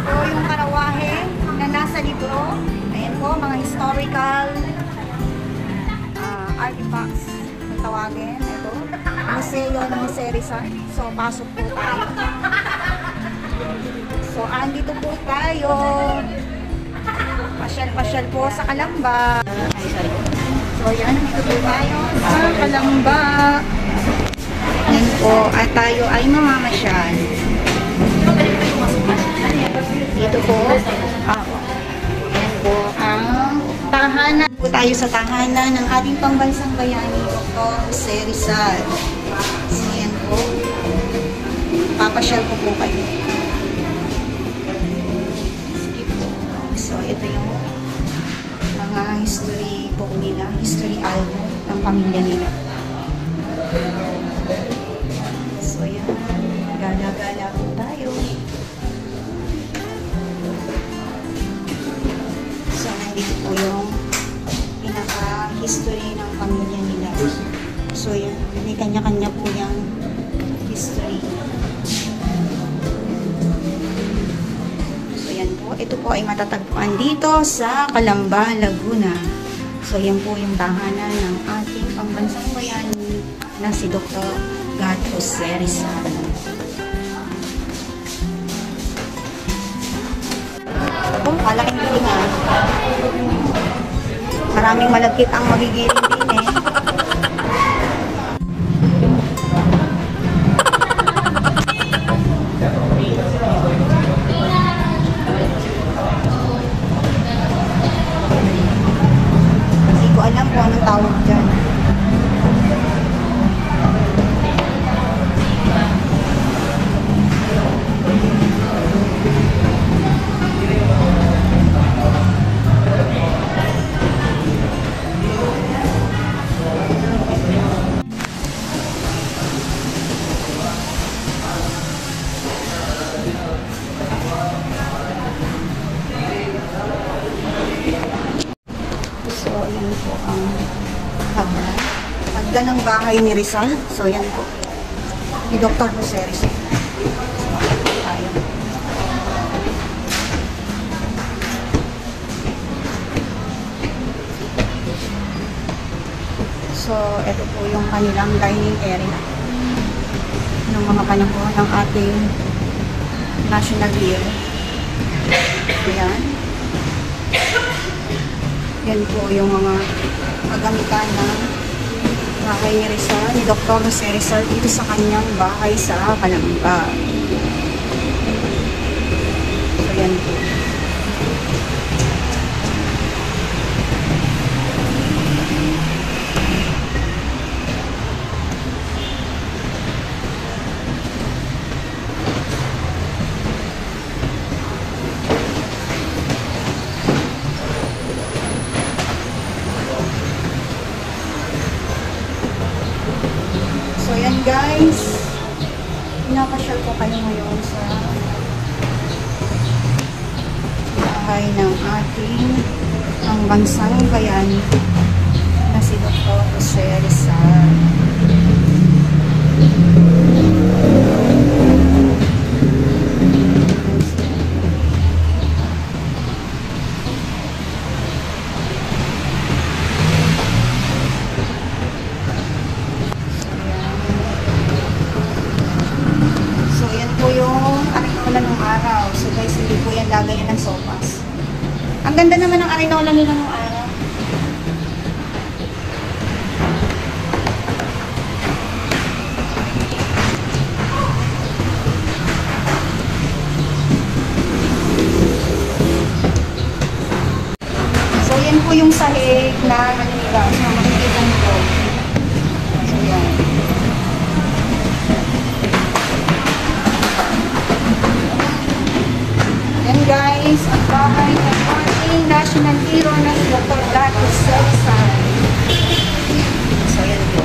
po yung karawahe na nasa libro. Ayan po, mga historical artifacts kung tawagin. Ito, museo ng Jose Rizal. So, pasok po tayo. So, andito po tayo. Pasyal-pasyal po sa Kalamba. So, yan, andito po tayo sa Kalamba. Yan po, at tayo ay mamamasyal. Dito po, yan po ang tahanan. Po tayo sa tahanan ng ating pambansang bayani, Dr. Jose Rizal. So, yan po. Papasyal ko po kayo. Sige po. So, ito yung mga history po nila, history album ng pamilya nila. So, yan. Gala-gala po tayo. So, nandito po yung pinaka-history ng pamilya nila. So, yan. May kanya-kanya po yung history. So, yan po. Ito po ay matatagpuan dito sa Calamba, Laguna. So, yan po yung tahanan ng ating pambansang bayani na si Dr. Jose Rizal. Oh, kalaking bilingan. Maraming malagkit ang magigiling din eh. Hindi ko alam kung anong tawag dyan. So, yan po ang hagdan ng bahay ni Rizal. So, yan po. Ni Dr. Jose Rizal. Tayo. So, ito po yung kanilang dining area. Ng mga panahon ng ating national hero. Ayan. Yan po yung mga kagamitan ng bahay ni Rizal, ni Dr. Jose Rizal dito sa kanyang bahay sa Calamba. So, yan po. So, yan guys. Pinapasyal ko kayo ngayon sa bahay ng ating pambansang bayani na si Dr. Jose Rizal. Ng araw. So guys, hindi po yan lagayan ng sopas. Ang ganda naman ng arenola nila ng araw. So yan po yung sahig na nila. So makikita nito. So yan. Yan guys, ang bahay ng ating national hero na si Dr. Jose Rizal. So, yan po.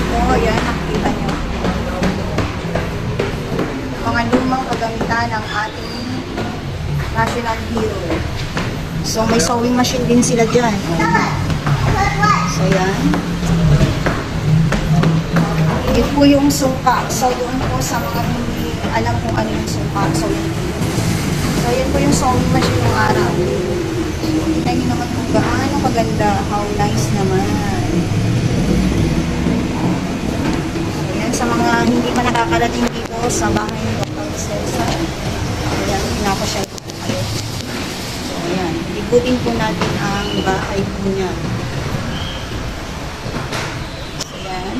So, yan, nakikita nyo. Mga lumang kagamitan ng ating national hero. So, may sewing machine din sila dyan. So, yan. Ito po yung suka. So, doon po sa mga hindi alam kung ano yung suka. So, yan po yung sewing machine ng araw. Tignan nyo naman kung gaano kaganda. How nice naman. So, yan, sa mga hindi pa nakakarating dito sa bahay ni Dr. Cesar. Ayan, pinapasyal ko kayo. So, ayan. Ikutin po natin ang bahay po niya. So, ayan.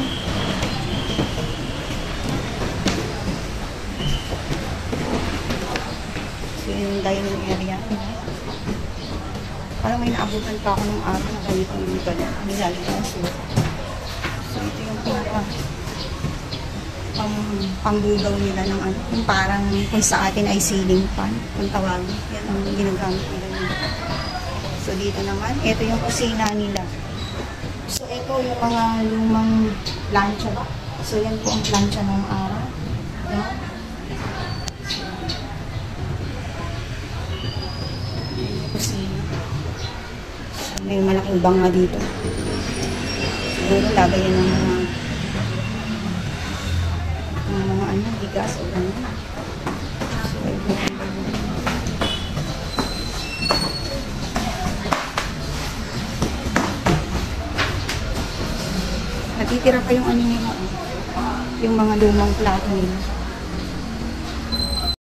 So, yung dining area. Parang may naabutan pa ako ng araw na ganito yung gano'n. Nilalagyan. So, ito yung pinaka pangbugaw nila ng ano. Yung parang kung sa atin ay ceiling fan. Kung tawagin. Yan ang ginagamit nila. So, dito naman. Ito yung kusina nila. So, ito yung mga lumang plancha. So, yan po ang plancha ng araw. Yan. Kusina. May malaking banga dito. Siguro lagay yan ng mga ano, bigas o ano. So, natitira pa yung ano nila, yung mga lumang plato nila.